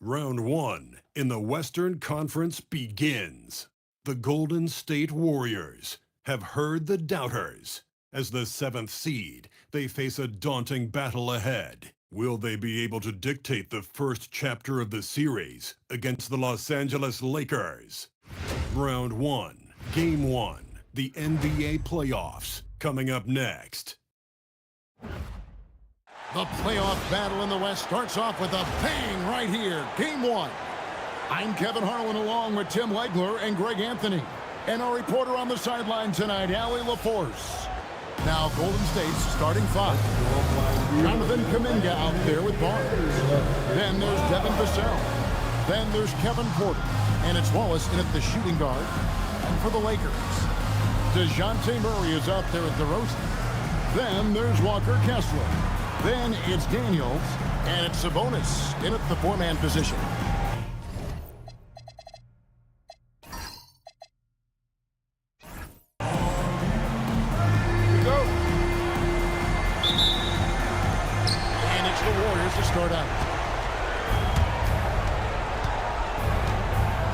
Round 1 in the Western Conference begins. The Golden State Warriors have heard the doubters. As the 7th seed, they face a daunting battle ahead. Will they be able to dictate the first chapter of the series against the Los Angeles Lakers? Round 1, Game 1, the NBA playoffs, coming up next. The playoff battle in the West starts off with a bang right here. Game 1. I'm Kevin Harlan along with Tim Legler and Greg Anthony. And our reporter on the sideline tonight, Allie LaForce. Now Golden State's starting 5. Jonathan Kuminga out there with Barnes. Then there's Devin Vassell. Then there's Kevin Porter. And it's Wallace in at the shooting guard. And for the Lakers, DeJounte Murray is out there at DeRozan. Then there's Walker Kessler. Then it's Daniels, and it's Sabonis in at the 4-man position. Here we go. And it's the Warriors to start out.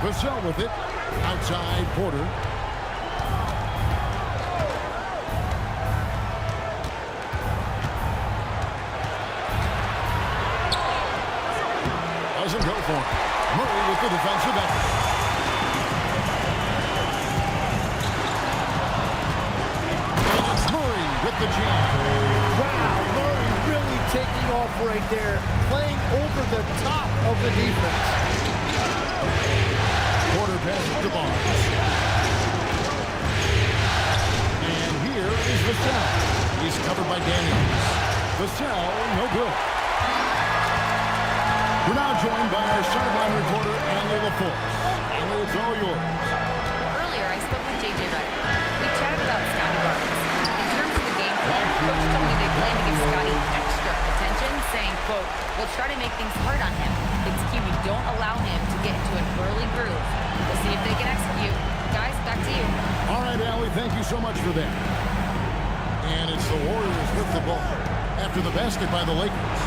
Vassell with it. Outside Porter. Doesn't go for it. Murray with the defensive effort. And it's Murray with the jam. Wow, Murray really taking off right there, playing over the top of the defense. Porter passes to Barnes. And here is Vassell. He's covered by Daniels. Vassell, no good. We're now joined by our sideline reporter, Allie LaForce. Allie, it's all yours. Earlier, I spoke with J.J. Redick. We chatted about Scotty Barnes. In terms of the game plan, Coach told me they plan to give Scotty extra attention, saying, quote, "We'll try to make things hard on him. It's key we don't allow him to get into an early groove. We'll see if they can execute." Guys, back to you. All right, Allie, thank you so much for that. And it's the Warriors with the ball after the basket by the Lakers.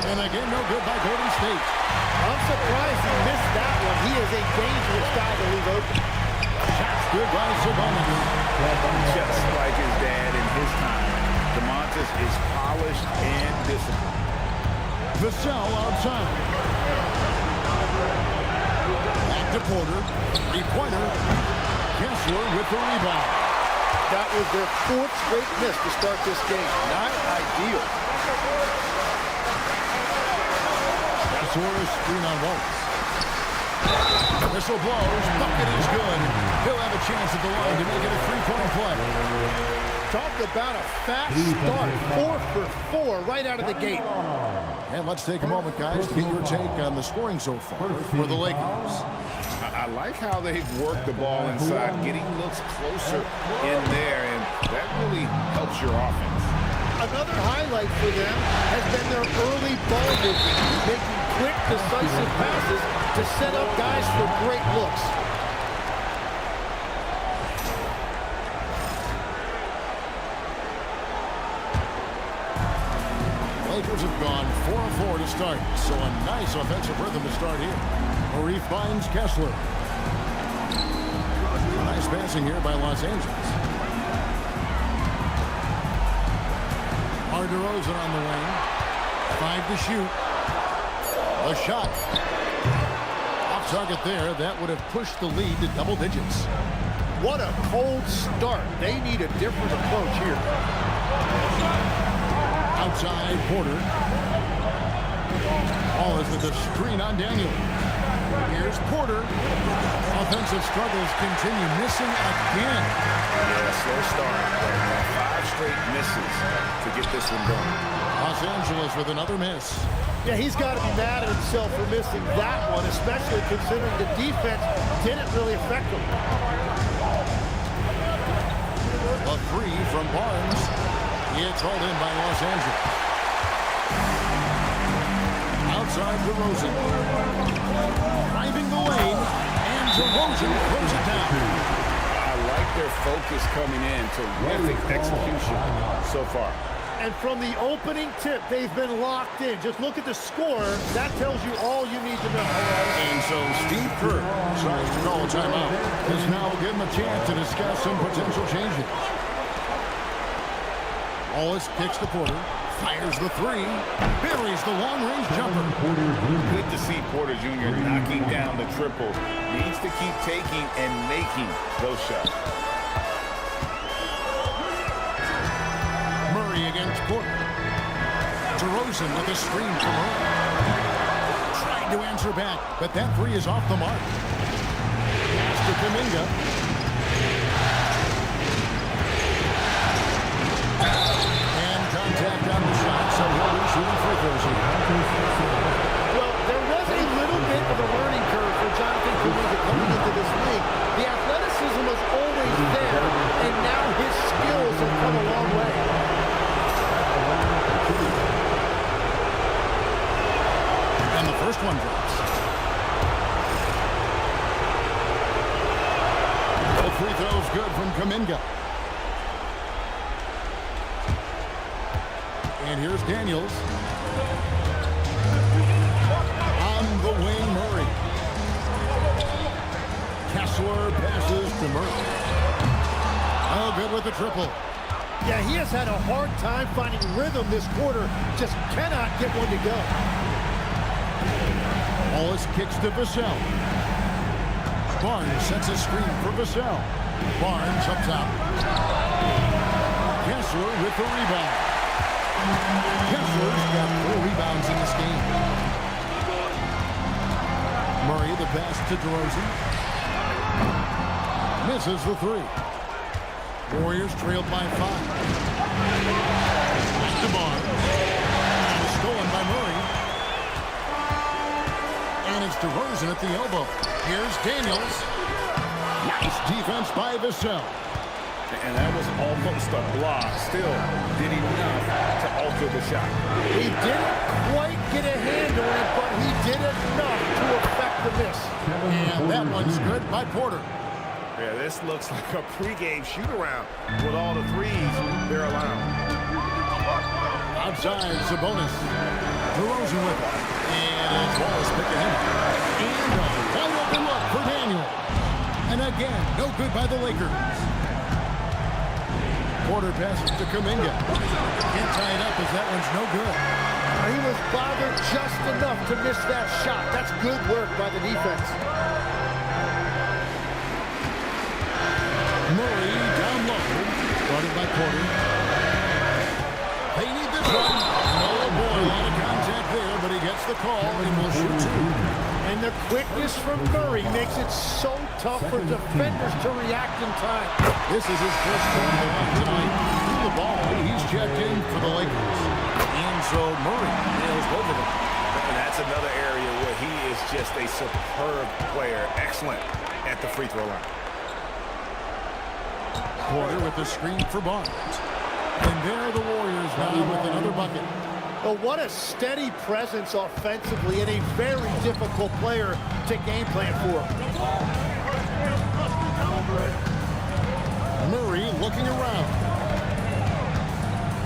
And again, no good by Golden State. I'm surprised he missed that one. He is a dangerous guy to leave open. Shots good by Sabonis. Just like his dad in his time, DeMontis is polished and disciplined. Vassell outside. Back to Porter. Three-pointer. Kessler with the rebound. That was their 4th straight miss to start this game. Not ideal. Screen on Wallace. Whistle blows. Bucket is good. He'll have a chance at the line to make it a 3-point play. Talk about a fast start. 4 for 4 right out of the gate. And let's take a moment, guys, to get your take on the scoring so far for the Lakers. I like how they've worked the ball inside, getting looks closer in there, and that really helps your offense. Another highlight for them has been their early ball movement, making quick, decisive passes to set up guys for great looks. Lakers have gone 4-4 to start, so a nice offensive rhythm to start here. Murray finds Kessler. Nice passing here by Los Angeles. DeRozan on the wing. 5 to shoot. A shot. Off target there. That would have pushed the lead to double digits. What a cold start. They need a different approach here. Outside Porter. Wallace with the screen on Daniel. Here's Porter. Offensive struggles continue. Missing again. Yeah, slow start. 5 straight misses to get this one going. Los Angeles with another miss. Yeah, he's got to be mad at himself for missing that one, especially considering the defense didn't really affect him. A 3 from Barnes. It's hauled in by Los Angeles. Outside DeRozan. Driving the lane. And DeRozan throws it down. I like their focus coming in. Terrific execution so far. And from the opening tip, they've been locked in. Just look at the score. That tells you all you need to know. And so Steve Kerr starts to call a timeout. This now will give him a chance to discuss some potential changes. Wallace kicks to Porter. Fires the three. Buries the long-range jumper. Good to see Porter Jr. knocking down the triple. Needs to keep taking and making those shots. Murray against Porter. DeRozan with a screen from Murray. Tried to answer back, but that three is off the mark. Pass to Kuminga. And contact on the shot, so he'll be shooting free throws here. Well, there was a little bit of a learning curve for Jonathan Kuminga coming into this league. The athleticism was always there, and now his skills have come a long way. And the first one drops. The free throw's good from Kuminga. And here's Daniels. On the wing, Murray. Kessler passes to Murray. Oh, good with the triple. Yeah, he has had a hard time finding rhythm this quarter. Just cannot get one to go. Wallace kicks to Vassell. Barnes sets a screen for Vassell. Barnes up top. Kessler with the rebound. Kessler's got 4 rebounds in this game. Murray the pass to DeRozan. Misses the three. Warriors trailed by 5. Back to Barnes. Stolen by Murray. And it's DeRozan at the elbow. Here's Daniels. Nice defense by Vassell. And that was almost a block. Still did enough to alter the shot. He didn't quite get a hand on it, but he did enough to affect the miss. And that one's good by Porter. Yeah, this looks like a pregame shoot-around with all the threes they're allowing. Outside, Sabonis. DeRozan with it. And it's Wallace picking him up. And a wide open look for Daniel. And again, no good by the Lakers. Porter passes to Kuminga. Can't tie it up as that one's no good. He was bothered just enough to miss that shot. That's good work by the defense. Murray down low. Guarded by Porter. They need this one. Oh boy, a lot of contact there, but he gets the call and will shoot 2. And the quickness from Murray makes it so tough for defenders to react in time. This is his first time tonight. Through the ball, he's checked in for the Lakers. And so Murray nails both of them. And that's another area where he is just a superb player. Excellent at the free throw line. Porter with the screen for Barnes. And there are the Warriors now with another bucket. But what a steady presence offensively and a very difficult player to game plan for. Murray looking around.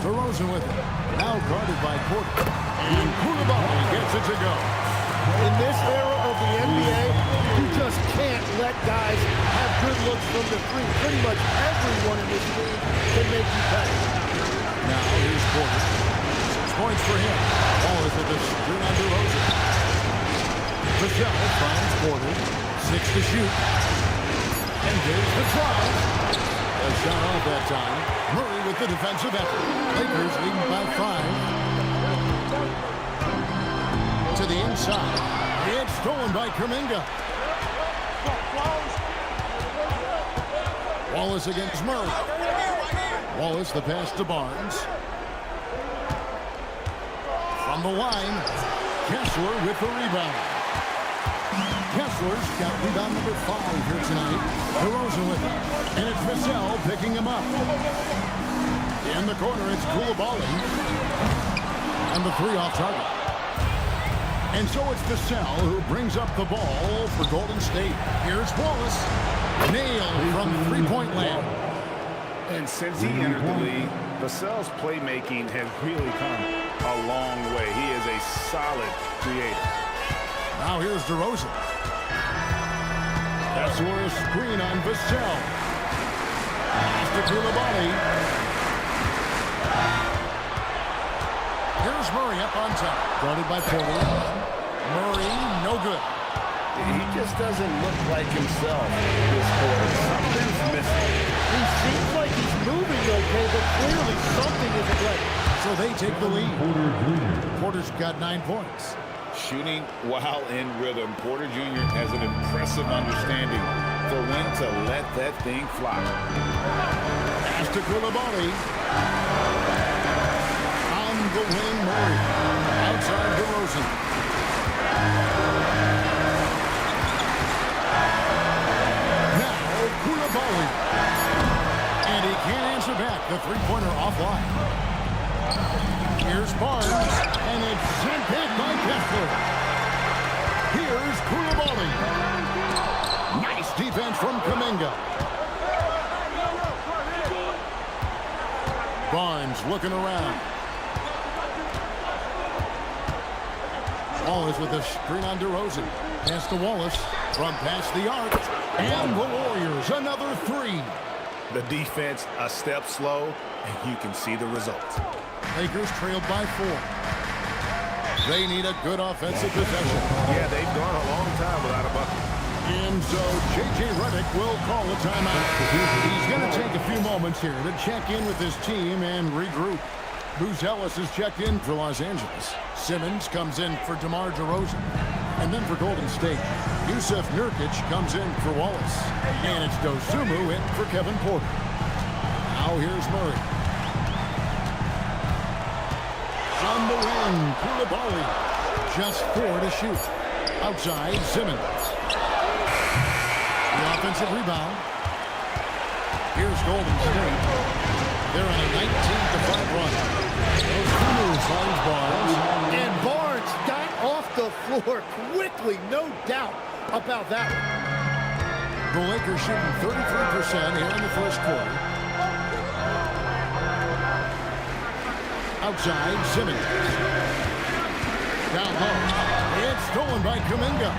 DeRozan with it. Now guarded by Porter. And Koulibaly gets it to go. In this era of the NBA, you just can't let guys have good looks from the three. Pretty much everyone in this league can make you pay. Now here's Porter. 6 points for him. Wallace with the screen on DeRozan. Vassell finds Porter. 6 to shoot. And there's the try. A shot off that time. Murray with the defensive effort. Lakers leading by 5. To the inside. It's stolen by Kuminga. Wallace against Murray. Wallace the pass to Barnes. From the line, Kessler with the rebound. Kessler's got rebound number 5 here tonight. DeRozan with it. And it's Vassell picking him up. In the corner, it's Koulibaly. And the 3 off target. And so it's Vassell who brings up the ball for Golden State. Here's Wallace. Nailed from 3-point land. And since he entered the league, Vassell's playmaking has really come a long way. He is a solid creator. Now here's DeRozan. That's where a screen on Vassell. Pass to Koulibaly. Here's Murray up on top. Guarded by Porter. Murray, no good. He just doesn't look like himself this quarter. Something's missing. He seems like he's moving okay, but clearly something isn't right. So they take the lead. Porter's got 9 points. Shooting while in rhythm. Porter Jr. has an impressive understanding for when to let that thing fly. Pass to Koulibaly. On the wing, Murray. Outside DeRozan. Now, Koulibaly. And he can't answer back. The three-pointer offline. Here's Barnes. And it's sent back by Kessler. Here's Koulibaly. Nice defense from Kuminga. Barnes looking around. Wallace with a screen on DeRozan. Pass to Wallace from past the arc. And the Warriors, another 3. The defense a step slow, and you can see the results. Lakers trailed by 4. They need a good offensive possession. Yeah, they've gone a long time without a bucket. And so J.J. Redick will call a timeout. He's going to take a few moments here to check in with his team and regroup. Ellis is checked in for Los Angeles. Simmons comes in for DeMar DeRozan. And then for Golden State, Yusuf Nurkic comes in for Wallace. And it's Dosunmu in for Kevin Porter. Now here's Murray. On the wing, Koulibaly. Just 4 to shoot. Outside, Simmons. The offensive rebound. Here's Golden State. They're on a 19-5 run. Dosunmu finds Barnes. And Barnes got off the floor quickly, no doubt about that one. The Lakers shooting 33% here in the first quarter. Outside, Simmons. Down low. It's stolen by Kuminga.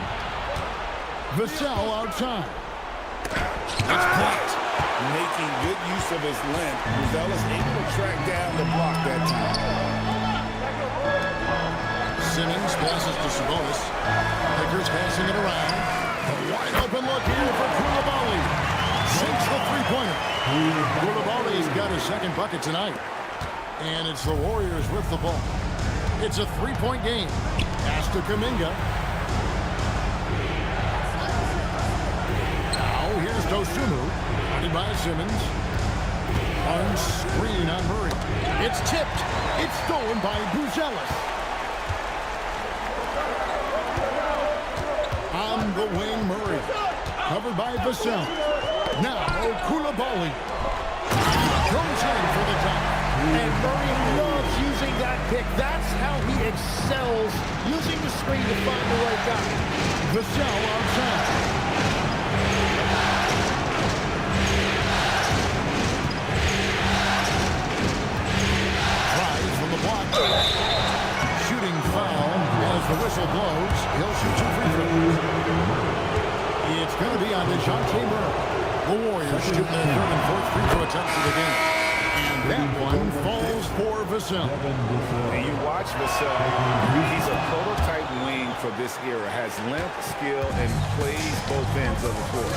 Vassell outside. It's blocked. Making good use of his length, Vassell is able to track down the block that time. Simmons passes to Sabonis. Lakers passing it around. A wide open look here for Koulibaly. Sinks the three-pointer. Koulibaly's got his second bucket tonight. And it's the Warriors with the ball. It's a 3-point game. Pass to Kuminga. Now here's Dosunmu. Guarded by Simmons. On screen on Murray. It's tipped. It's stolen by Ellis. On the wing, Murray. Covered by Vassell. Now Koulibaly. Goes in for the top. And Murray loves using that pick. That's how he excels, using the screen to find the right guy. Vassell outside. Tries from the block. Shooting foul as the whistle blows. He'll shoot 2 free throws. It's going to be on DeJounte Murray. The Warriors shooting their 3rd and 4th free throw attempts of the game. And that one falls for Vassell. And you watch Vassell, he's a prototype wing for this era. Has length, skill, and plays both ends of the court.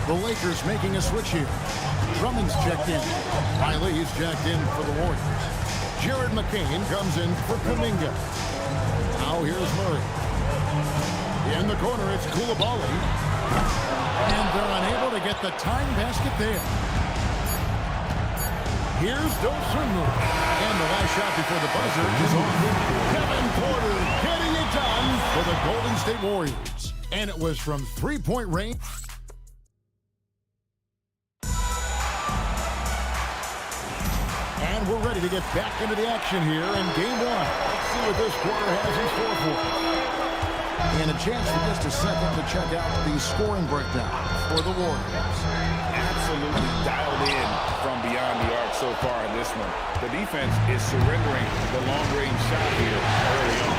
The Lakers making a switch here. Drummond's checked in. Riley's checked in for the Warriors. Jared McCain comes in for Kuminga. Now here's Murray. In the corner, it's Koulibaly. And they're unable to get the tying basket there. Here's Dosunmu. And the last shot before the buzzer is on. Kevin Porter getting it done for the Golden State Warriors. And it was from 3-point range. And we're ready to get back into the action here in Game 1. Let's see what this quarter has in store for us. And a chance for just a second to check out the scoring breakdown for the Warriors. absolutely dialed in from beyond the arc so far in this one. The defense is surrendering the long-range shot here early on.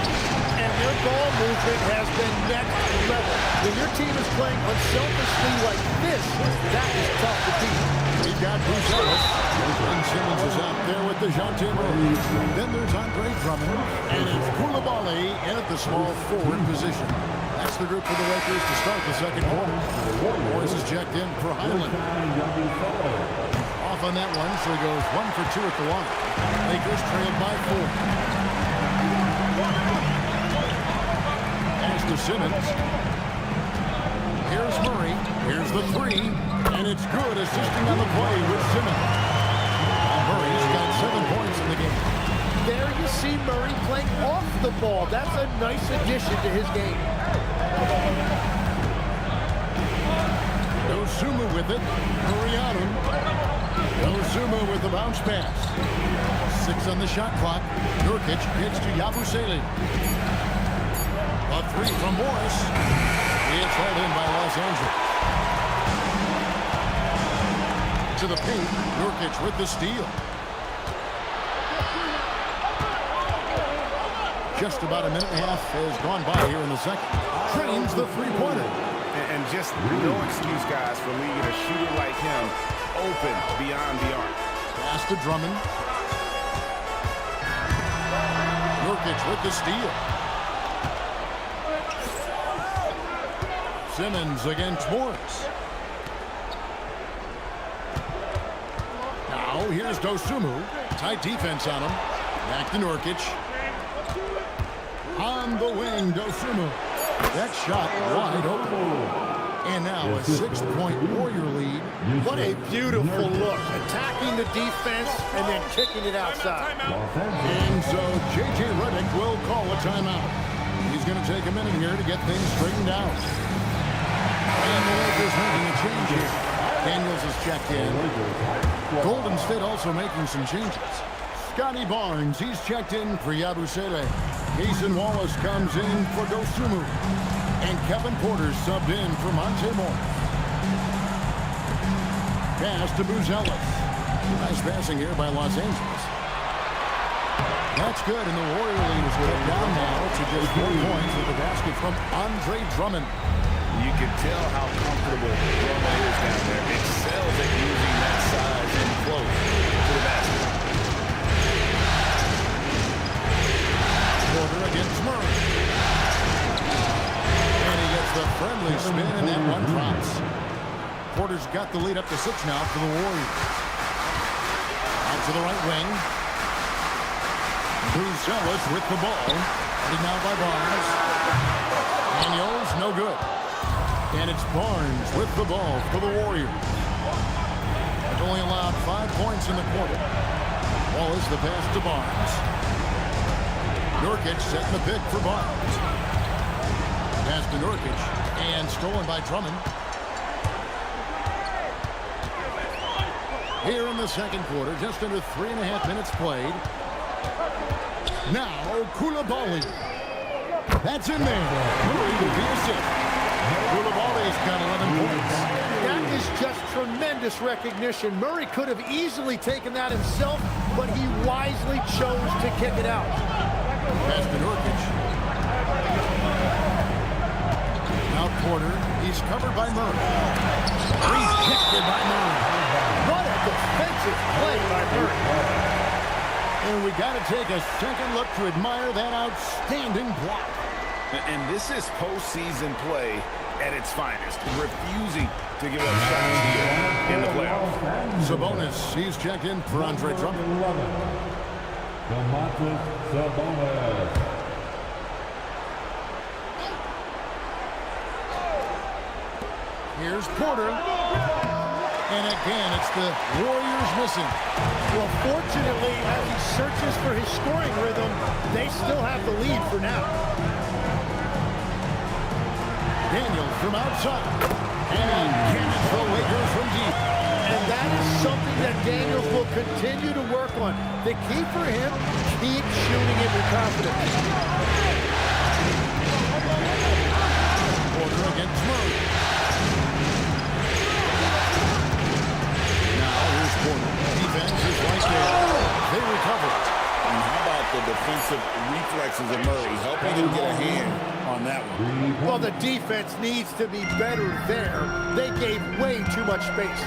And their ball movement has been next level. When your team is playing unselfishly like this, that is tough to beat. We've got Bruce Ellis. And Simmons is out there with DeJounte Murray. Then there's Andre Drummond. And it's Koulibaly in at the small forward position. That's the group for the Lakers to start the second quarter. Morris is checked in for Highland. Off on that one, so he goes 1 for 2 at the line. Lakers trailed by 4. Pass to Simmons. Here's Murray. Here's the three. And it's good, assisting on the play with Simmons. Murray's got 7 points in the game. There you see Murray playing off the ball. That's a nice addition to his game. Dosunmu with it. Murray on him. Dosunmu with the bounce pass. 6 on the shot clock. Nurkic gets to Yabusele. A three from Morris. It's held in by Los Angeles. To the paint. Nurkic with the steal. Just about a minute and a half has gone by here in the second. Trains the three-pointer. And just no excuse, guys, for leaving a shooter like him open beyond the arc. Pass to Drummond. Nurkic with the steal. Simmons against Morris. Now here's Dosunmu. Tight defense on him. Back to Nurkic. On the wing, Dosunmu. That shot wide open. And now a 6-point Warrior lead. What a beautiful look. Attacking the defense and then kicking it outside. And so J.J. Redick will call a timeout. He's going to take a minute here to get things straightened out. And the Lakers making a change here. Daniels is checked in. Golden State also making some changes. Scotty Barnes, he's checked in for Yabusele. Mason Wallace comes in for Dosunmu. And Kevin Porter subbed in for Monte Morris. Pass to Buzelis. Nice passing here by Los Angeles. That's good, and the Warrior lead is cut down now to just 4 points with the basket from Andre Drummond. You can tell how comfortable Drummond is down there. Excels at using that size and close to the basket. Porter against Murray. And he gets the friendly spin, and that one drops. Porter's got the lead up to 6 now for the Warriors. Out to the right wing. Buzelis with the ball. Headed now by Barnes. Daniels, no good. And it's Barnes with the ball for the Warriors. They've only allowed 5 points in the quarter. Wallace the pass to Barnes. Nurkic setting the pick for Barnes. Pass to Nurkic. And stolen by Drummond. Here in the second quarter, just under 3.5 minutes played. Now, Koulibaly. That's in there. Murray will be assist. Koulibaly's got 11 points. That is just tremendous recognition. Murray could have easily taken that himself, but he wisely chose to kick it out. Pass to Nurkic. Now Porter. He's covered by Murray. Rejected by Murray. What a defensive play by Murray. And we got to take a second look to admire that outstanding block. And this is postseason play at its finest, refusing to give up shots here in the playoffs. Sabonis, he's checked in for Andre Drummond. Here's Porter. And again, it's the Warriors missing. Well, fortunately, as he searches for his scoring rhythm, they still have the lead for now. Daniels from outside. And cannons the Lakers from deep. And that is something that Daniels will continue to work on. The key for him, keep shooting it with confidence. Porter against Murray. defensive reflexes of Murray, helping him get a hand on that one. Well, the defense needs to be better there. They gave way too much space.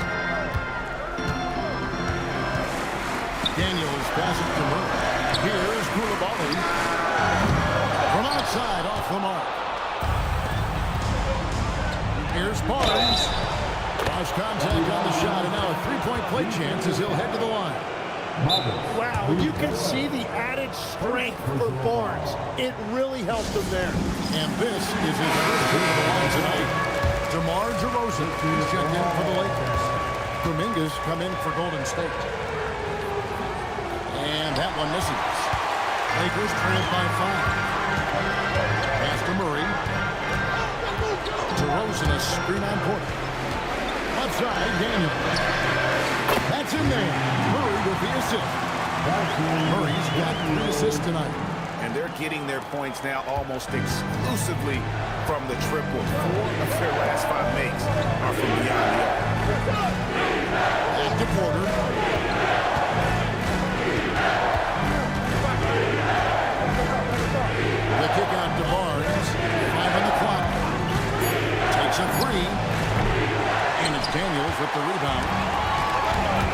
Daniels passes to Murray. Here's Koulibaly. From outside, off the mark. Here's Barnes. Cross contact on the shot, and now a three-point play chance as he'll head to the line. Wow, you can see the added strength for Barnes. It really helped him there. And this is his first game of the line tonight. DeMar DeRozan is checked in for the Lakers. Dominguez come in for Golden State. And that one misses. Lakers trailed by 5. Pass to Murray. DeRozan a screen on Porter. Outside, Daniel. That's in there. Murray with the assist. Murray's got 3 assists tonight. And they're getting their points now almost exclusively from the triple. 4 of their last 5 makes are from beyond the arc. Back to Porter. The kick out to Barnes. 5 on the clock. Takes a 3. And it's Daniels with the rebound.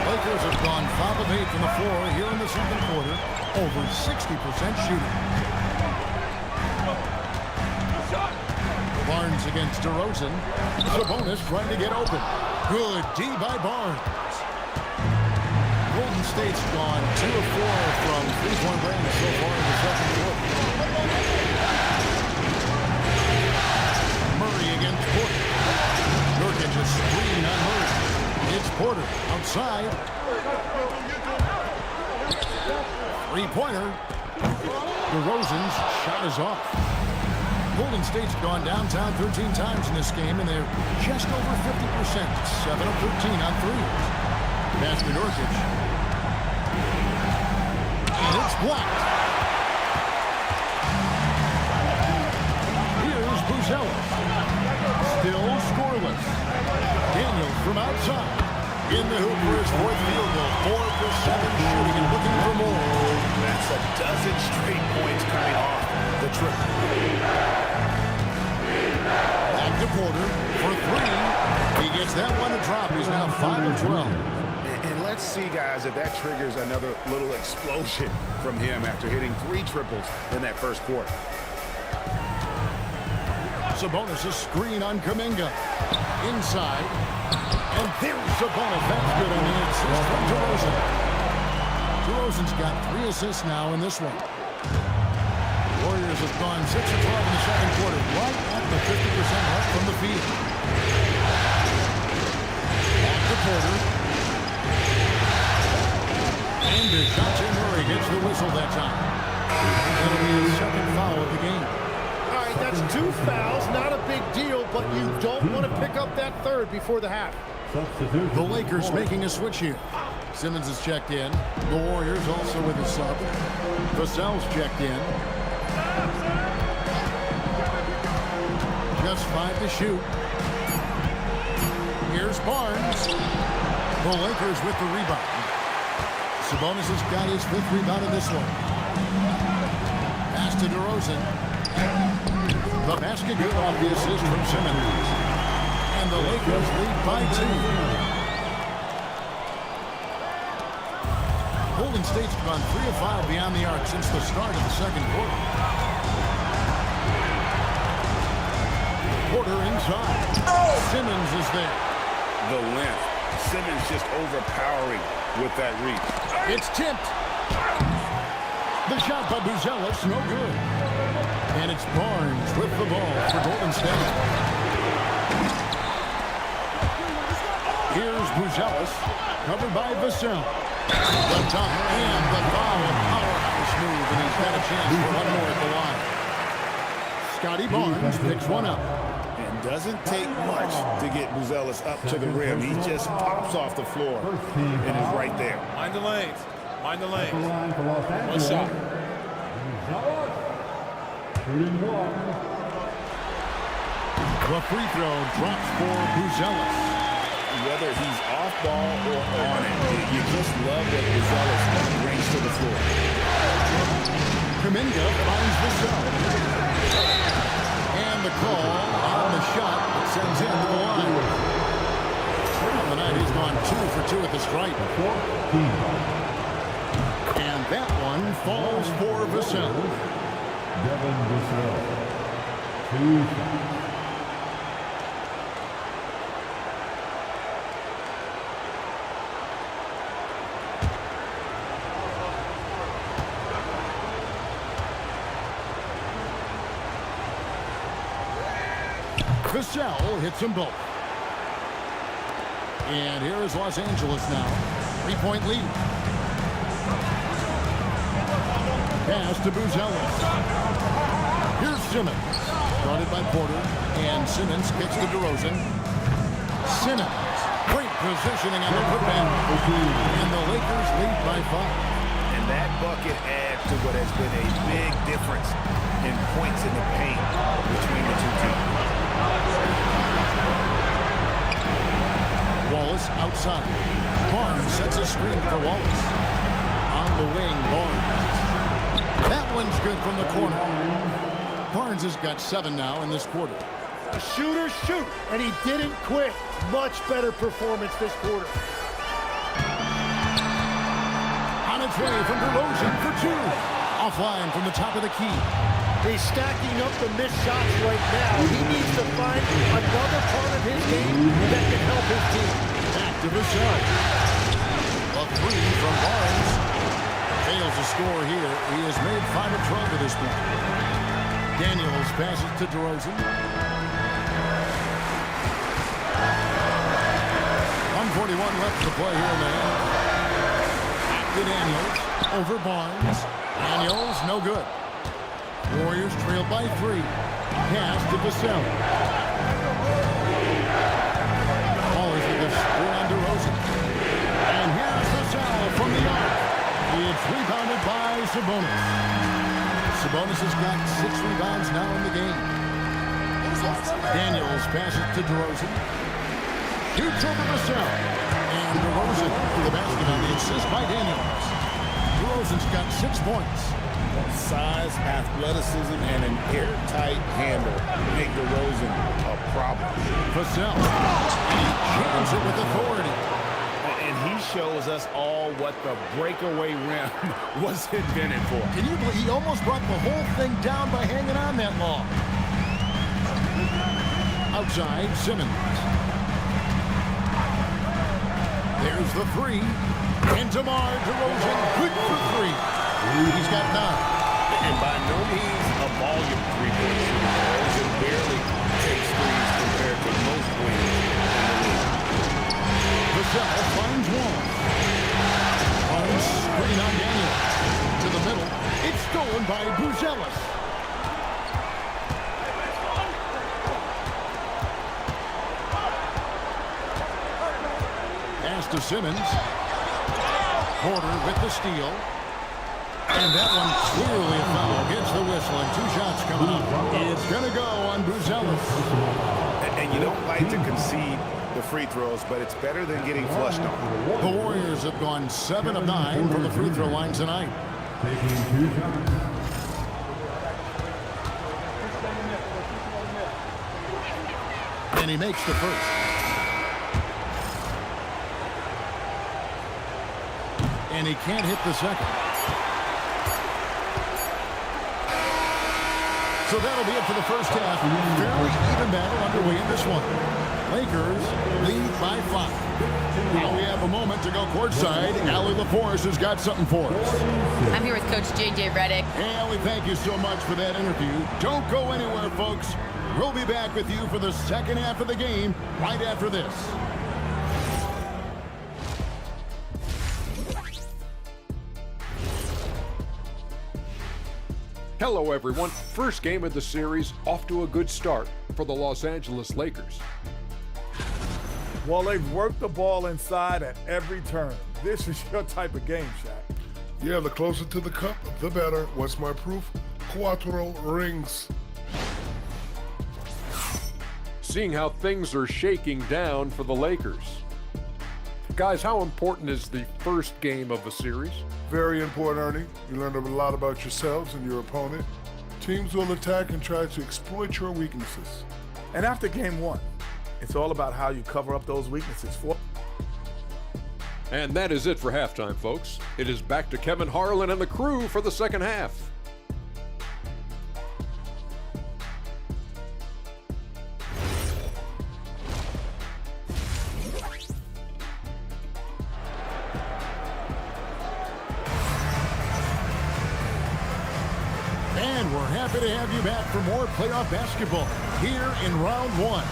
Lakers have gone 5 of 8 from the floor here in the second quarter. Over 60% shooting. Barnes against DeRozan. Sabonis trying to get open. Good D by Barnes. Golden State's gone 2 of 4 from three-point range so far in the second quarter. Murray against Porter. Nurkic a screen on Murray. It's Porter outside. Three-pointer. DeRozan's shot is off. Golden State's gone downtown 13 times in this game, and they're just over 50%. 7 of 13 on threes. Pass to Nurkic. And it's blocked. Here's Buzelis. Still scoreless. Daniels from outside. In the hoop for his 4th field goal. 4 for 7 shooting and looking for more. That's a dozen straight points coming off the triple. Back to Porter for 3. He gets that one to drop. He's now 5 of 12. And let's see, guys, if that triggers another little explosion from him after hitting 3 triples in that first quarter. Sabonis' screen on Kuminga. Inside. And there's Sabonis. That's good on the assist from DeRozan. DeRozan's got 3 assists now in this one. Warriors have gone 6 of 12 in the second quarter. Right at the 50% left from the field. Back to Porter. And DeJounte Murray gets the whistle that time. That'll be his second foul of the game. All right, that's 2 fouls, not a big deal, but you don't want to pick up that third before the half. The Lakers making a switch here. Simmons is checked in. The Warriors also with a sub. Vassell's checked in. Just 5 to shoot. Here's Barnes. The Lakers with the rebound. Sabonis has got his 5th rebound in this one. Pass to DeRozan. The basket good off the assist from Simmons. And the Lakers lead by 2. Golden State's gone 3 of 5 beyond the arc since the start of the second quarter. Porter inside. Simmons is there. The length. Simmons just overpowering with that reach. It's tipped. The shot by Buzelis, no good. And it's Barnes with the ball for Golden State. Here's Buzelis, covered by Vassell. The dunk and the foul. Powerhouse move, and he's got a chance for one more at the line. Scotty Barnes picks one up. And doesn't take much to get Buzelis up to the rim. He just pops off the floor and is right there. Mind the lanes. Mind the lanes. One shot. The free throw drops for Buzelis. Whether he's off ball or on it, you just love what Buzelis brings to the floor. Kuminga finds the zone. And the call on the shot that sends him to the line. On the night, he's gone 2 for 2 at the stripe. And that one falls for Vassell. Devin Vassell. 2 shots. Vassell hits them both. And here is Los Angeles now. 3-point lead. Pass to Buzelis. Here's Simmons. Guarded by Porter. And Simmons kicks to DeRozan. Simmons. Great positioning on the putback. And the Lakers lead by 5. And that bucket adds to what has been a big difference in points in the paint between the two teams. Wallace outside. Barnes sets a screen for Wallace. On the wing, Barnes. That one's good from the corner. Barnes has got 7 now in this quarter. A shooter, shoot. And he didn't quit. Much better performance this quarter. On its way from DeRozan for 2. Offline from the top of the key. He's stacking up the missed shots right now. He needs to find another part of his game that can help his team. Back to Vassell. A 3 from Barnes. Fails to score here. He has made 5 of 12 at this point. Daniels passes to DeRozan. 1:41 left to play here in the half. Back to Daniels. Over Barnes. Daniels, no good. Warriors trail by 3. Pass to Vassell. Ballers with a screen on DeRozan. And here's Vassell from the arc. It's rebounded by Sabonis. Sabonis has got 6 rebounds now in the game. Daniels passes to DeRozan. Shoots over Vassell. And DeRozan to the basket on the assist by Daniels. DeRozan's got 6 points. Size, athleticism, and an airtight handle make DeRozan a problem. Vassell. And he jams it with authority. And he shows us all what the breakaway rim was invented for. Can you believe he almost brought the whole thing down by hanging on that long? Outside, Simmons. There's the 3. And DeMar DeRozan, good for 3. He's got 9. And by no means a volume three-point shooter. DeRozan barely takes threes compared to most wings in the league. Vassell finds one. On screen on Daniels. To the middle. It's stolen by Buzelis. Pass to Simmons. Porter with the steal. And that one clearly a foul. Gets the whistle and 2 shots coming up. It's going to go on Buzelis. And you don't like to concede the free throws, but it's better than getting flushed on. The Warriors have gone 7 of 9 from the free throw line tonight. Taking 2 shots. And he makes the first. And he can't hit the second. So that'll be it for the first half. Fairly even battle underway in this one. Lakers lead by 5. Now we have a moment to go courtside. Allie LaForce has got something for us. I'm here with Coach JJ Redick. Hey, Allie, thank you so much for that interview. Don't go anywhere, folks. We'll be back with you for the second half of the game right after this. Hello, everyone. First game of the series, off to a good start for the Los Angeles Lakers. Well, they've worked the ball inside at every turn. This is your type of game, Shaq. Yeah, the closer to the cup, the better. What's my proof? Cuatro rings. Seeing how things are shaking down for the Lakers. Guys, how important is the first game of the series? Very important, Ernie. You learned a lot about yourselves and your opponent. Teams will attack and try to exploit your weaknesses. And after game one, it's all about how you cover up those weaknesses. And that is it for halftime, folks. It is back to Kevin Harlan and the crew for the second half. And we're happy to have you back for more playoff basketball here in round one.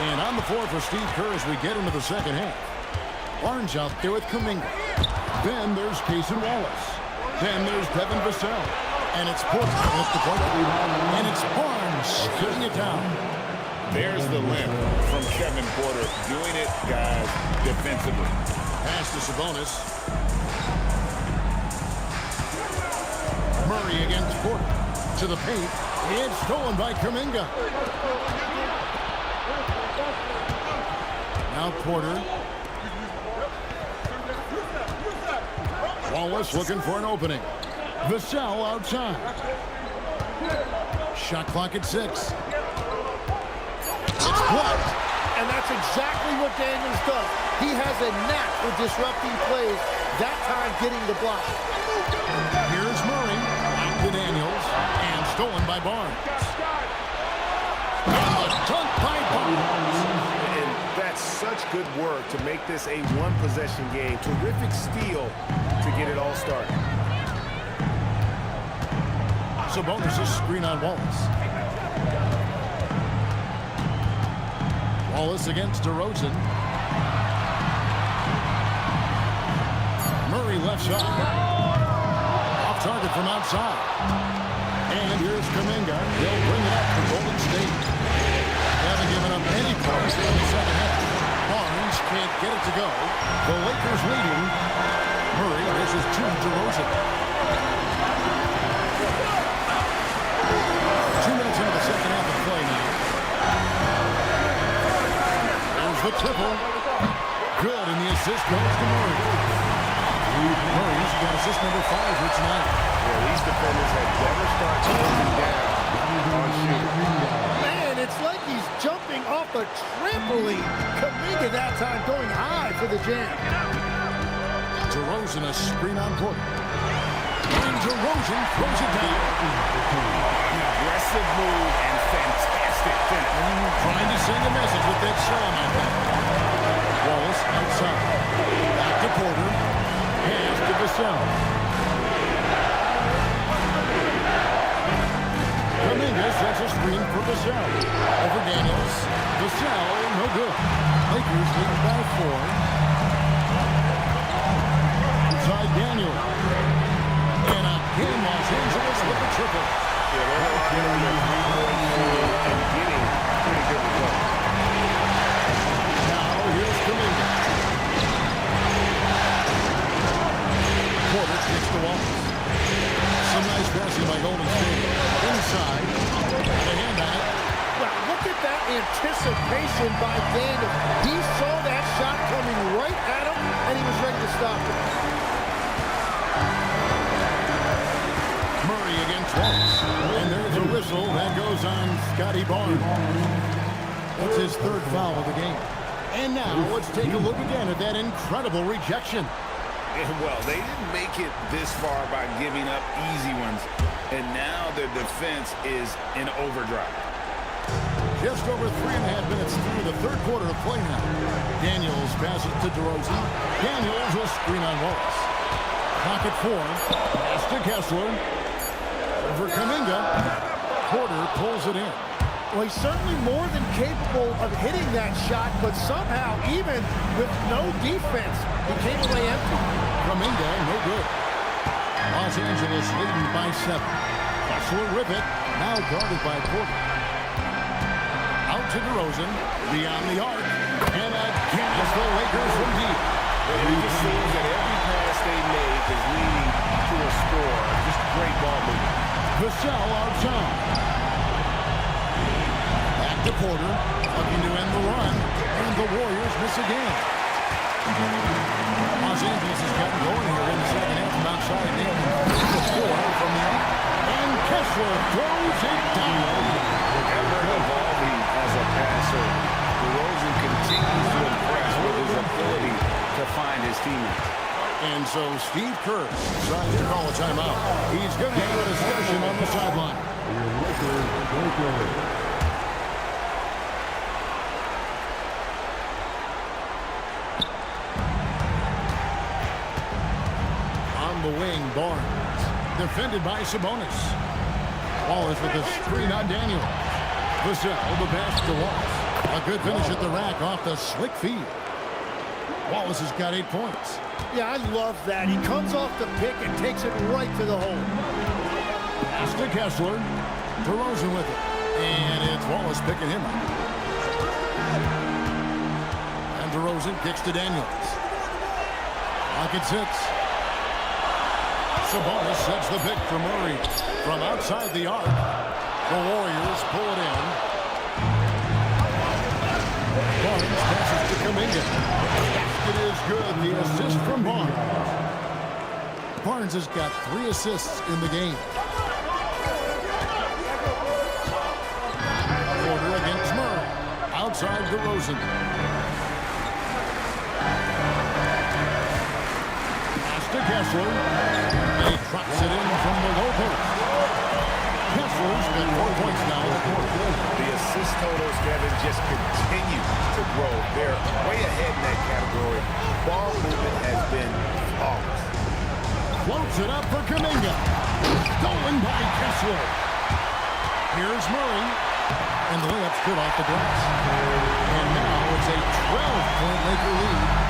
And on the floor for Steve Kerr as we get into the second half. Barnes out there with Kuminga. Then there's Cason Wallace. Then there's Devin Vassell. And it's Porter at the corner. And it's Barnes shutting it down. There's the length from Kevin Porter. Doing it, guys, defensively. Pass to Sabonis. Murray against Porter. To the paint. It's stolen by Kuminga. Now Porter. Wallace looking for an opening. Vassell outside. Shot clock at 6. It's blocked. And that's exactly what Daniels does. He has a knack for disrupting plays, that time getting the block. Here's Murray. Back to Daniels. And stolen by Barnes. And the dunk by Barnes. And that's such good work to make this a one-possession game. Terrific steal to get it all started. Sabonis' screen on Wallace. Wallace against DeRozan. Murray left side. Off target from outside. And here's Kuminga. He'll bring it up for Golden State. They haven't given up any points in the second half. Barnes can't get it to go. The Lakers leading. Murray misses to DeRozan. 2 minutes into the second half of play now. There's the triple. Good, and the assist goes to Murray. Murray's got assist number 5 here tonight. Yeah, these defenders had better start closing down on shooting. Man, it's like he's jumping off a trampoline. Kuminga that time going high for the jam. DeRozan a screen on Porter. And DeRozan throws it down. Aggressive move and fantastic finish. Trying to send a message with that slam, I think. Wallace outside. Back to Porter. Pass to Vassell. Kuminga sets a screen for Vassell. Over Daniels. Vassell, no good. Lakers lead by 4. Inside Daniel. And again, Los Angeles with the triple. Yeah, they're relying on their three-point shooting and getting pretty good results. Now here's Kuminga. Porter kicks the Wallace. Some nice passing by Golden State. Inside. And a hand on it. Wow, look at that anticipation by Daniels. He saw that shot coming right at him, and he was ready to stop it. Murray against Wallace. And there's a whistle that goes on Scotty Barnes. That's his 3rd foul of the game. And now let's take a look again at that incredible rejection. And well, they didn't make it this far by giving up easy ones. And now their defense is in overdrive. Just over 3.5 minutes through the 3rd quarter of play now. Daniels passes to DeRozan. Daniels will screen on Wallace. Pocket 4. Pass to Kessler. Over Kuminga. Porter pulls it in. Well, he's certainly more than capable of hitting that shot, but somehow, even with no defense, he came away empty. Kuminga, no good. Los Angeles leading by 7. Kessler with it. Now guarded by Porter. Out to DeRozan. Beyond the arc. And again, it's the Lakers from deep. It just seems that every pass they make is leading to a score. Just great ball movement. Vassell outside. Back to Porter. Looking to end the run. And the Warriors miss again. Los Angeles has gotten going here in the second half from outside. Nailing the score from the arc. And Kessler throws it down. Ever evolving as a passer, DeRozan continues to impress with his ability to find his teammates. And so Steve Kerr decides to call a timeout. He's going to have a discussion on the sideline. On the wing, Barnes. Defended by Sabonis. Wallace with a screen on Daniel. Vassell, the pass to Wallace. A good finish at the rack off the slick feed. Wallace has got 8 points. Yeah, I love that. He comes off the pick and takes it right to the hole. Pass to Kessler. DeRozan with it. And it's Wallace picking him up. And DeRozan kicks to Daniels. Clock at 6. Sabonis sets the pick for Murray. From outside the arc, the Warriors pull it in. Barnes passes to Kuminga. Basket is good. The assist from Barnes. Barnes has got 3 assists in the game. Porter against Murray. Outside DeRozan. Pass to Kessler. And he trucks it in from the low post. Kessler's got 4 points now. The assist totals, Kevin, just continue to grow. They're way ahead in that category. Ball movement has been flawless. Floats it up for Kuminga. Stolen by Kessler. Here's Murray. And the layup's good off the glass. And now it's a 12-point Laker lead.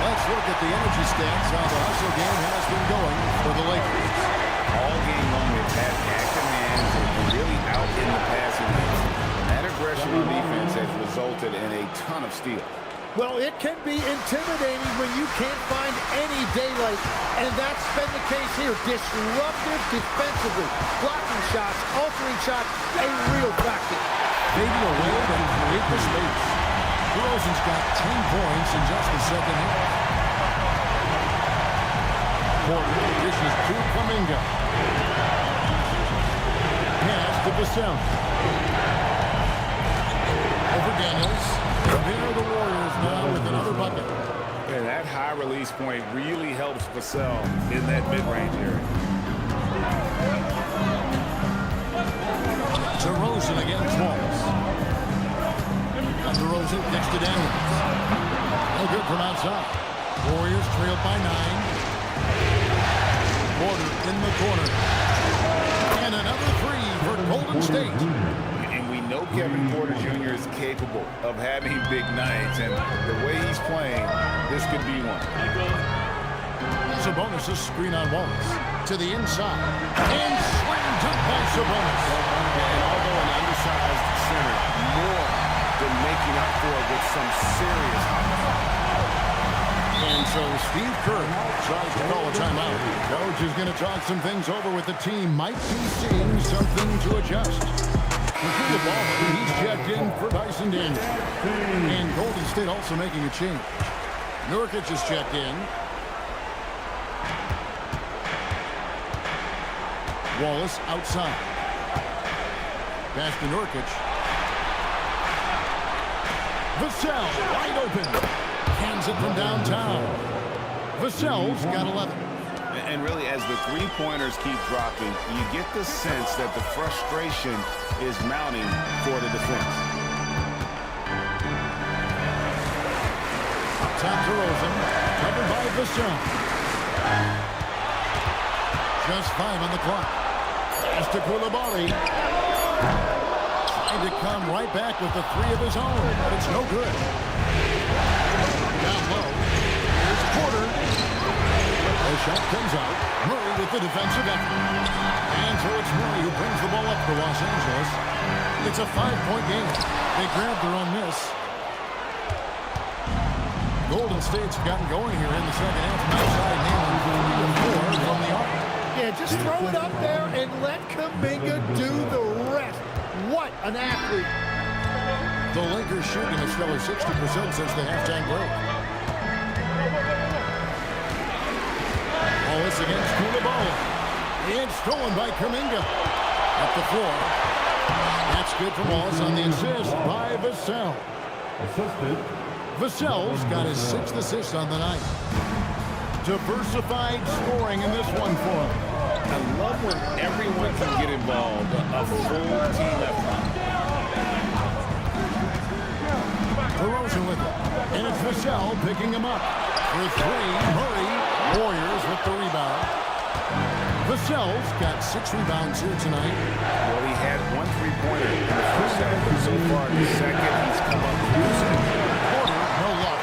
Let's look at the energy stats. How the hustle game has been going for the Lakers. All game long, they've had active hands and really out in the passing lanes. That aggression on defense has resulted in a ton of steals. Well, it can be intimidating when you can't find any daylight, and that's been the case here. Disruptive defensively, blocking shots, altering shots, a real factor. Fading away to create the space. DeRozan's got 10 points in just the second half. Porter dishes to Kuminga. Pass to Vassell. Over Daniels. There the Warriors now with another bucket. And that high release point really helps Vassell in that mid-range area. DeRozan against Wallace. And DeRozan kicks to Daniels. No good from outside. Warriors trailed by 9. Porter in the corner. And another 3 for Golden State. And we know Kevin Porter Jr. is capable of having big nights, and the way he's playing, this could be one. Sabonis' screen on Wallace. To the inside. And slam dunk by Sabonis. And although an undersized center, more than making up for it with some serious high. And so Steve Kerr tries to call a timeout. Coach is going to talk some things over with the team. Might be seeing something to adjust. Before the ball, he's checked in for Dyson Daniels. And Golden State also making a change. Nurkic is checked in. Wallace outside. Pass to Nurkic. Vassell wide open. Hands it from downtown. Vassell's got 11. And really, as the three-pointers keep dropping, you get the sense that the frustration is mounting for the defense. Top to Rosen. Covered by Vassell. Just 5 on the clock. Pass to Coulibaly. Trying to come right back with the 3 of his own, but it's no good. Down low. Here's Porter. The shot comes out. Murray with the defensive effort. And so it's Murray who brings the ball up to Los Angeles. It's a 5-point game. They grabbed their own miss. Golden State's gotten going here in the second half. Outside nailing 4 from the arc. Yeah, just throw it up there and let Kuminga do the rest. What an athlete. The Lakers shooting a stellar 60% since the halftime break. Wallace against Koulibaly. It's stolen by Kuminga. At the floor. That's good for Wallace on the assist by Vassell. Assisted. Vassell's got his 6th assist on the night. Diversified scoring in this one for him. I love when everyone can get involved, a full team effort. DeRozan with it. And it's Vassell picking him up. For 3, Murray. Warriors with the rebound. Vassell's got 6 rebounds here tonight. Well, he had 1 3-pointer in the first half, but so far in the second, he's come up using it. Porter, no luck.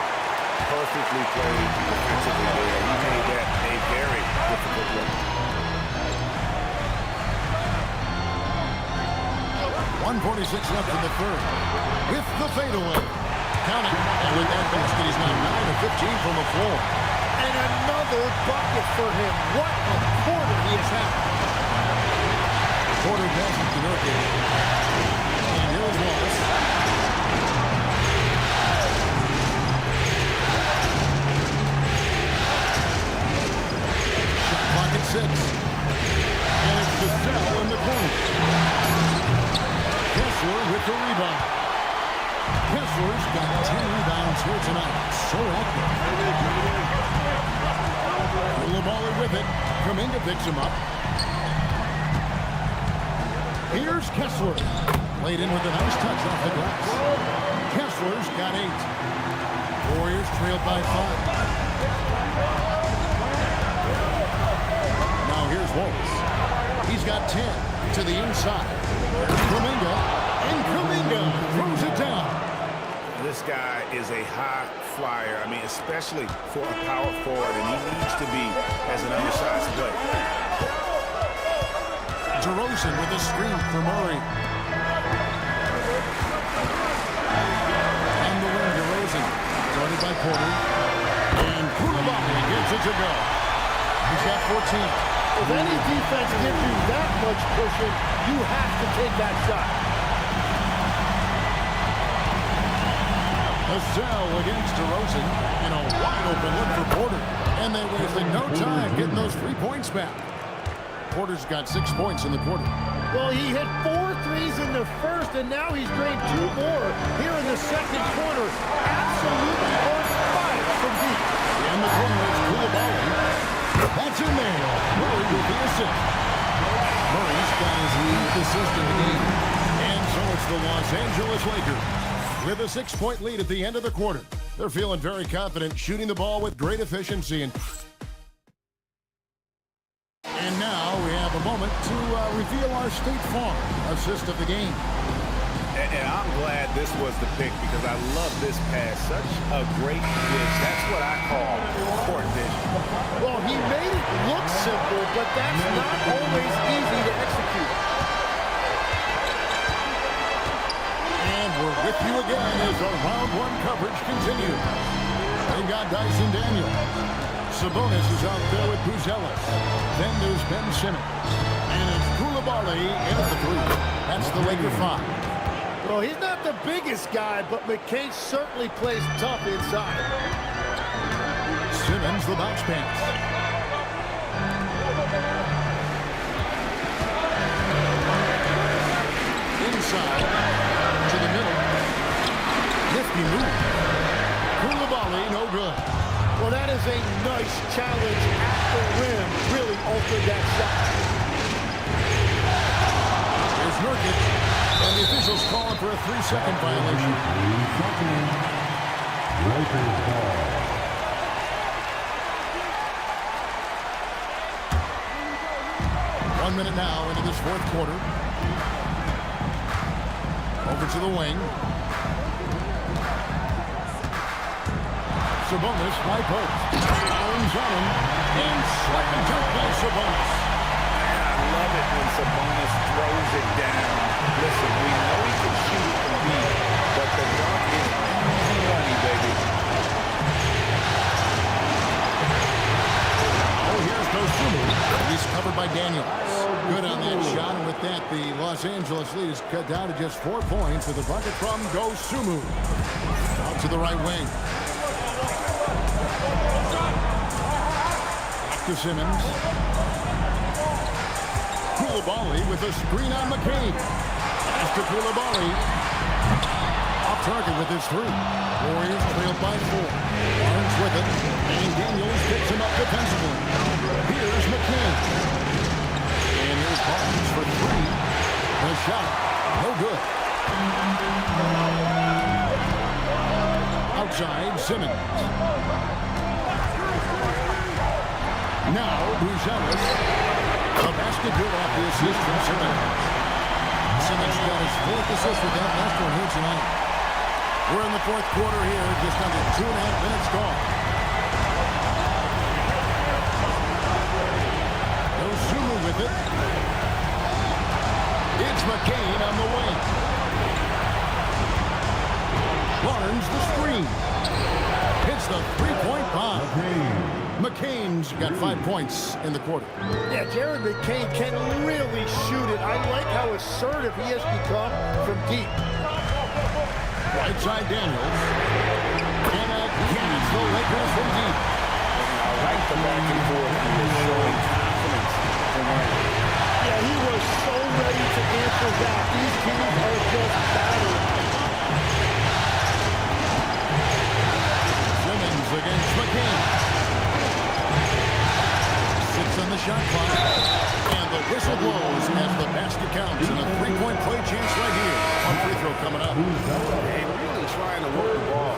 Perfectly played defensively there. He made that a very difficult look. 1:46 left in the third. With the fadeaway. Count it. And with that basket, he's now 9 of 15 from the floor. And another bucket for him. What a quarter he has had. Porter passes to Nurkic. And here's Wallace. Shot clock at 6. And it's Vassell in the corner. Kessler with the rebound. Kessler's got 10 rebounds here tonight. So active. Koulibaly with it. Kuminga picks him up. Here's Kessler. Laid in with a nice touch off the glass. Kessler's got 8. Warriors trailed by 5. Now here's Wallace. He's got 10 to the inside. There's Kuminga. And Kuminga throws it down. This guy is a high flyer. I mean, especially for a power forward, and he needs to be as an undersized player. DeRozan with a screen for Murray. On the wing, DeRozan. Guarded by Porter. And Koulibaly gets it to go. He's got 14. If any defense gives you that much cushion, you have to take that shot. Vassell against DeRozan in a wide-open look for Porter. And they wasted no time getting those 3 points back. Porter's got 6 points in the quarter. Well, he hit 4 threes in the first, and now he's drained 2 more here in the second quarter. Absolutely on fire from deep. In the corner is Koulibaly. That's in there. Murray with the assist. Murray's got his lead assist in the game. And so it's the Los Angeles Lakers with a 6-point lead at the end of the quarter. They're feeling very confident, shooting the ball with great efficiency. And now we have a moment to reveal our State Farm assist of the game. And I'm glad this was the pick because I love this pass. Such a great pitch. That's what I call court vision. Well, he made it look simple, but that's not always easy to execute. And we're with you again as our round 1 coverage continues. They've got Dyson Daniel. Sabonis is out there with Buzelis. Then there's Ben Simmons. And it's Koulibaly in at the 3. That's the Laker 5. Well, he's not the biggest guy, but McKay certainly plays tough inside. Simmons, the bounce pass. Inside to the middle. Nifty move. Koulibaly, no good. Well, that is a nice challenge at the rim. Really altered that shot. There's Nurkic. And the officials calling for a 3-second violation. 3 seconds. Lakers ball. One minute now into this fourth quarter. Over to the wing. Sabonis, high post. Allen's on him. And slam dunk by Sabonis. And I love it when Sabonis throws it down. Listen, we know he can shoot it from deep, but the dunk is easy money, baby. Oh, here's Dosunmu. He's covered by Daniels. Good on that shot, and with that, the Los Angeles lead is cut down to just 4 points with a bucket from Dosunmu. Out to the right wing. Back to Simmons. Koulibaly with a screen on McCain. Pass to Koulibaly. Off target with his 3. Warriors trailed by 4. Barnes with it. And Daniels picks him up defensively. Here's McCain. And here's Barnes for 3. The shot. No good. Outside, Simmons. Now, Buzelis. A basket good off the assist from Simmons. Simmons got his 4th assist with that last one here tonight. We're in the 4th quarter here, just under 2.5 minutes gone. Dosunmu with it. It's McCain on the wing. Barnes the screen. Hits the 3-point bomb. McCain's got 5 points in the quarter. Yeah, Jared McCain can really shoot it. I like how assertive he has become from deep. Right side Daniels. And again, the Lakers from deep. I like the back and forth. He was showing confidence tonight. Yeah, he was so ready to answer that. These teams are just battered. Simmons against McCain. 6 on the shot clock. And the whistle blows as the basket counts. And a 3-point play chance right here. One free throw coming up. And really trying to work the ball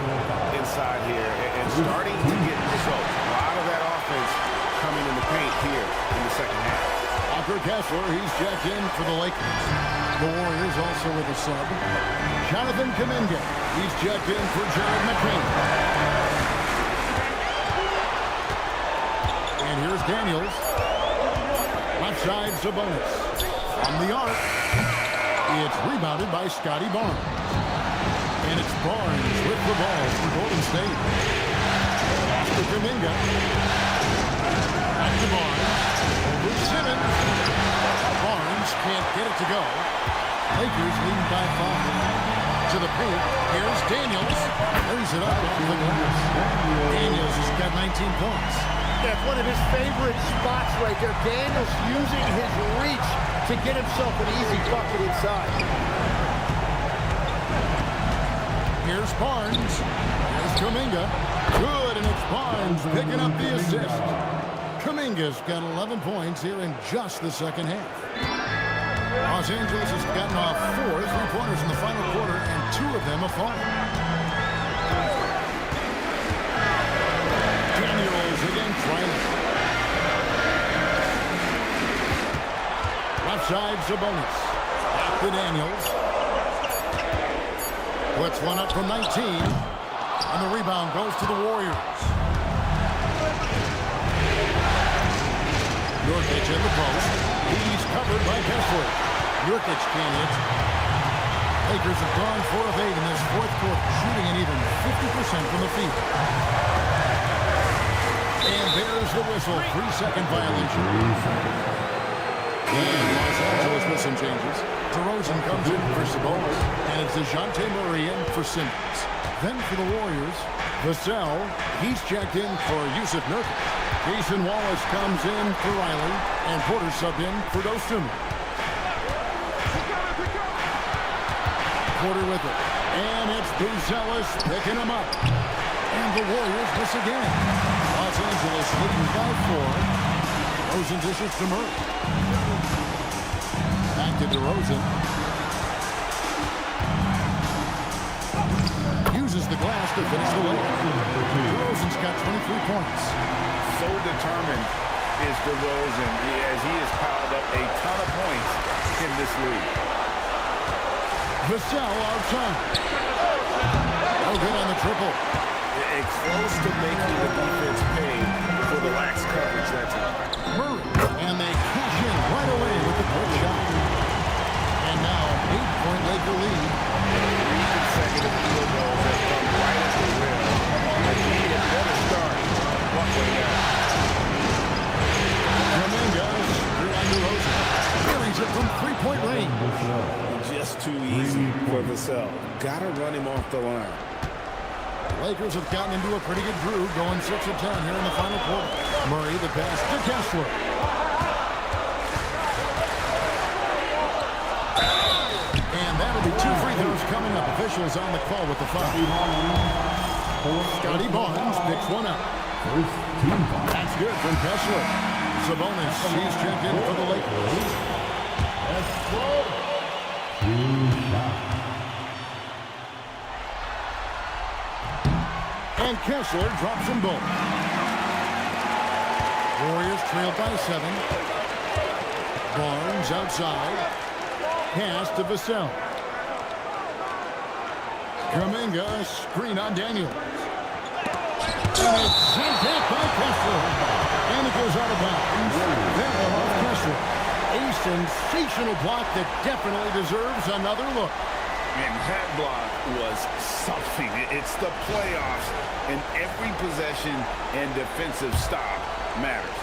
inside here and starting to get results. A lot of that offense coming in the paint here in the second half. Walker Kessler, he's checked in for the Lakers. The Warriors also with a sub. Jonathan Kuminga, he's checked in for Jared McCain. And here's Daniels. Left side, Sabonis. From the arc. It's rebounded by Scotty Barnes. And it's Barnes with the ball for Golden State. Pass to Kuminga. Back to Barnes. Over Simmons. Barnes can't get it to go. Lakers leading by 5. To the paint. Here's Daniels. Lays it up to the glass. Daniels has got 19 points. That's one of his favorite spots right there. Daniels using his reach to get himself an easy bucket inside. Here's Barnes. Here's Kuminga. Good, and it's Barnes picking up the assist. Kuminga's got 11 points here in just the second half. Los Angeles has gotten off 4 3-pointers in the final quarter, and 2 of them have fallen. Daniels against Riley. Left side, Sabonis. Back to Daniels. Puts one up from 19. And the rebound goes to the Warriors. Nurkic in the post. He's covered by Kessler. Nurkic can't hit. Lakers have gone 4 of 8 in this 4th quarter, shooting an even 50% from the field. And there's the whistle. 3-second violation. And Los Angeles with some changes. DeRozan comes in for Sabonis. And it's DeJounte Murray in for Simmons. Then for the Warriors, Vassell, he's checked in for Yusuf Nurkic. Jason Wallace comes in for Riley. And Porter subbed in for Dosunmu. Porter with it. And it's Buzelis picking him up. And the Warriors miss again. Los Angeles leading by 4. DeRozan dishes to Murray. Back to DeRozan. Uses the glass to finish the lead. DeRozan's got 23 points. So determined is DeRozan as he has piled up a ton of points in this league. Vassell outside. Oh, good on the triple. It's close to making the defense pay for the lax coverage that time. Murray. And they cash in right away with the quick shot. And now 8-point Laker lead. 3 consecutive field goals have come right at the rim. I think he had better start one way out. Kuminga, 3 on the got to run him off the line. The Lakers have gotten into a pretty good groove, going 6 of 10 here in the final quarter. Murray, the pass to Kessler. And that'll be 2 free throws coming up. Officials on the call with the foul. Scotty Barnes picks one up. That's good from Kessler. Sabonis, he's checked in for the Lakers. And Kessler drops them both. Warriors trailed by 7. Barnes outside. Pass to Vassell. Kuminga, screen on Daniels. And it's sent back by Kessler. And it goes out of bounds. Then off Kessler. A sensational block that definitely deserves another look. And that block was something. It's the playoffs, and every possession and defensive stop matters.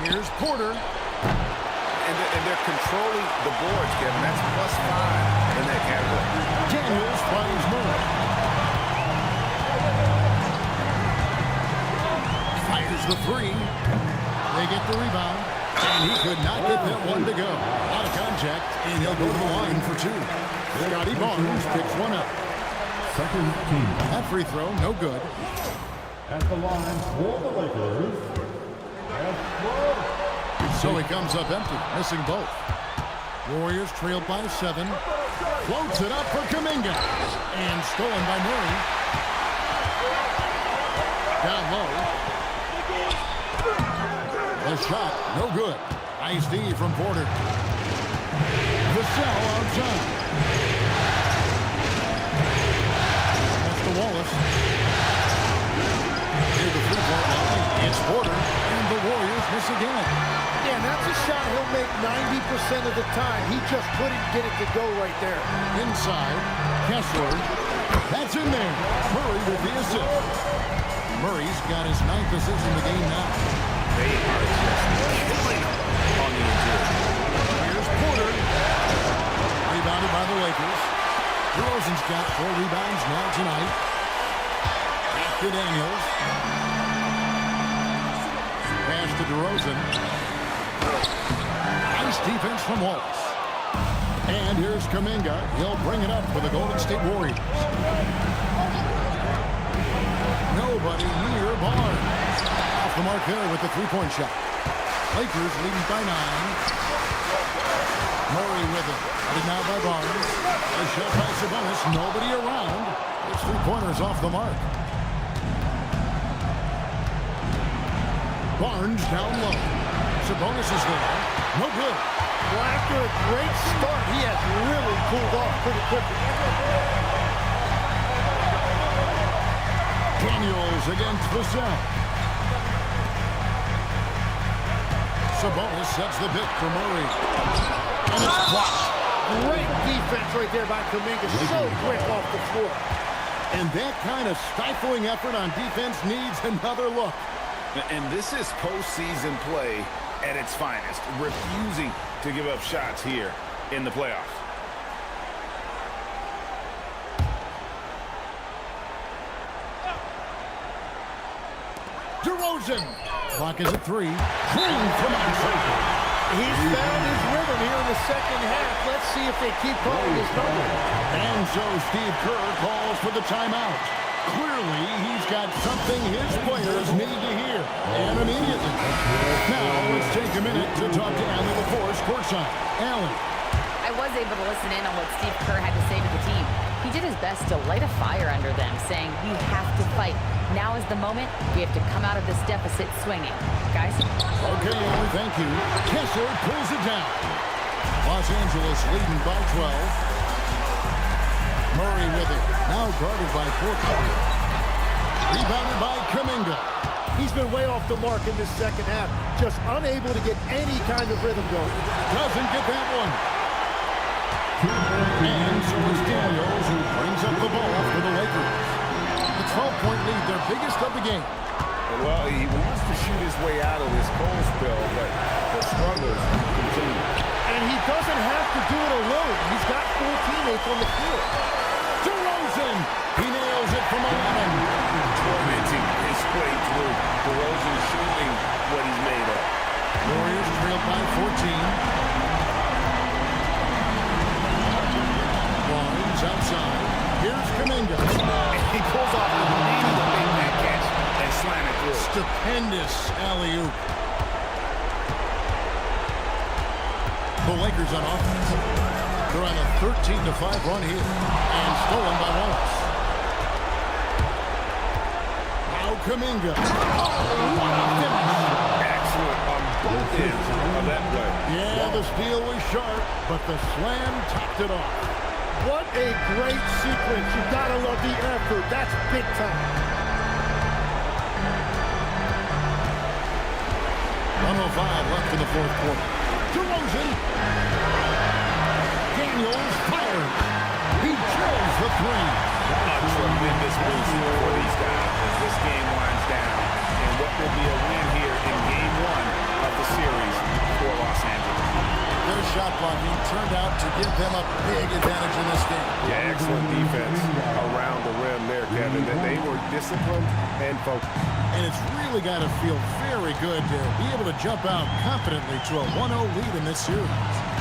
Here's Porter. And they're controlling the boards, Kevin. That's +5 in that category. Daniels finds Murray. Fires the 3. They get the rebound. And he could not get that one to go. Out of contact, and he'll go to the line for 2. Scotty Barnes picks one up. Second team. That free throw, no good. At the line for the Lakers. So he comes up empty, missing both. Warriors trailed by 7. Floats it up for Kuminga. And stolen by Murray. Down low. The shot, no good. Nice D from Porter. Vassell outside. That's to Wallace. Near the three-point line, it's Porter, and the Warriors miss again. Yeah, that's a shot he'll make 90% of the time. He just couldn't get it to go right there. Inside, Kessler. That's in there. Murray with the assist. Murray's got his 9th assist in the game now. They are just killing him on the interior. Here's Porter. Rebounded by the Lakers. DeRozan's got 4 rebounds now tonight. Back to Daniels. Pass to DeRozan. Nice defense from Wallace. And here's Kuminga. He'll bring it up for the Golden State Warriors. Nobody near Barnes. Off the mark there with the 3-point shot. Lakers leading by 9. Murray with it. Headed now by Barnes. A shot by Sabonis. Nobody around. It's 3-pointers off the mark. Barnes down low. Sabonis is there. No good. Well, after a great start, he has really cooled off pretty quickly. Daniels against Vassell. Sabonis sets the pick for Murray. And it's blocked. Great defense right there by Kuminga. So quick off the floor. And that kind of stifling effort on defense needs another look. And this is postseason play at its finest, refusing to give up shots here in the playoffs. DeRozan. Clock is at 3. Green from outside. He's found his rhythm here in the second half. Let's see if they keep calling his number. And so Steve Kerr calls for the timeout. Clearly, he's got something his players need to hear. And immediately. Now, let's take a minute to talk to Allie LaForce courtside. Allie. I was able to listen in on what Steve Kerr had to say to the team. He did his best to light a fire under them, saying, "We have to fight. Now is the moment. We have to come out of this deficit swinging." Guys? Okay, Allie, thank you. Kessler pulls it down. Los Angeles leading by 12. Murray with it. Now guarded by Porter. Rebounded by Kuminga. He's been way off the mark in this second half. Just unable to get any kind of rhythm going. Doesn't get that one. And so it's Daniels who brings up the ball for the Lakers. The 12-point lead, their biggest of the game. Well, he wants to shoot his way out of this cold spell, but the struggles continue. And he doesn't have to do it alone. He's got 4 teammates on the field. DeRozan, he nails it from 11. Tormenting his way through. DeRozan showing what he's made of. Warriors trail by 14. Barnes outside. Here's Kuminga. He pulls off the lead to make that catch and slam it through. Stupendous alley-oop. The Lakers on offense. They're on a 13-5 run here. And stolen by Wallace. Now Kuminga. Oh, what a finish. Excellent on both ends of that play. Yeah, the steal was sharp, but the slam topped it off. What a great sequence. You gotta love the effort. That's big time. 1:05 left in the fourth quarter. DeRozan. Daniels fires. He drills the three. A tremendous boost for these guys as this game winds down. And what will be a win here in Game 1 of the series for Los Angeles. Their shot blocking turned out to give them a big advantage in this game. Yeah, excellent defense around the rim there, Kevin. That they were disciplined and focused. And it's really got to feel very good to be able to jump out confidently to a 1-0 lead in this series.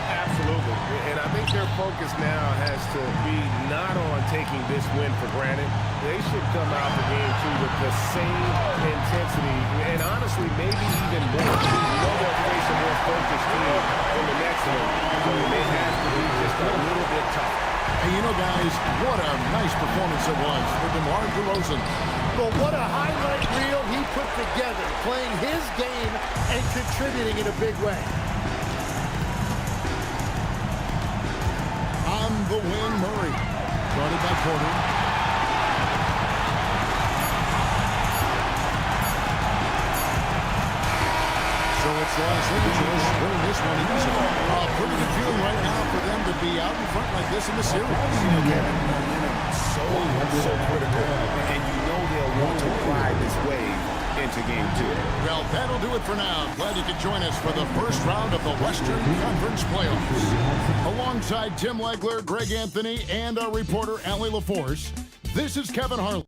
Absolutely. And I think their focus now has to be not on taking this win for granted. They should come out the game, too, with the same intensity and honestly, maybe even more. You know they'll face a more focused team in the next one, so they may have to be just a little bit tougher. And you know, guys, what a nice performance it was for DeMar DeRozan. But what a highlight reel he put together, playing his game and contributing in a big way. On the wing, Murray. Guarded by Porter. So it's Los Angeles winning this one easily. Pretty good feeling right now for them to be out in front like this in the series. So critical. And you know they'll want to ride this wave into Game 2. Well, that'll do it for now. Glad you could join us for the first round of the Western Conference Playoffs. Alongside Tim Legler, Greg Anthony, and our reporter, Allie LaForce, this is Kevin Harlan.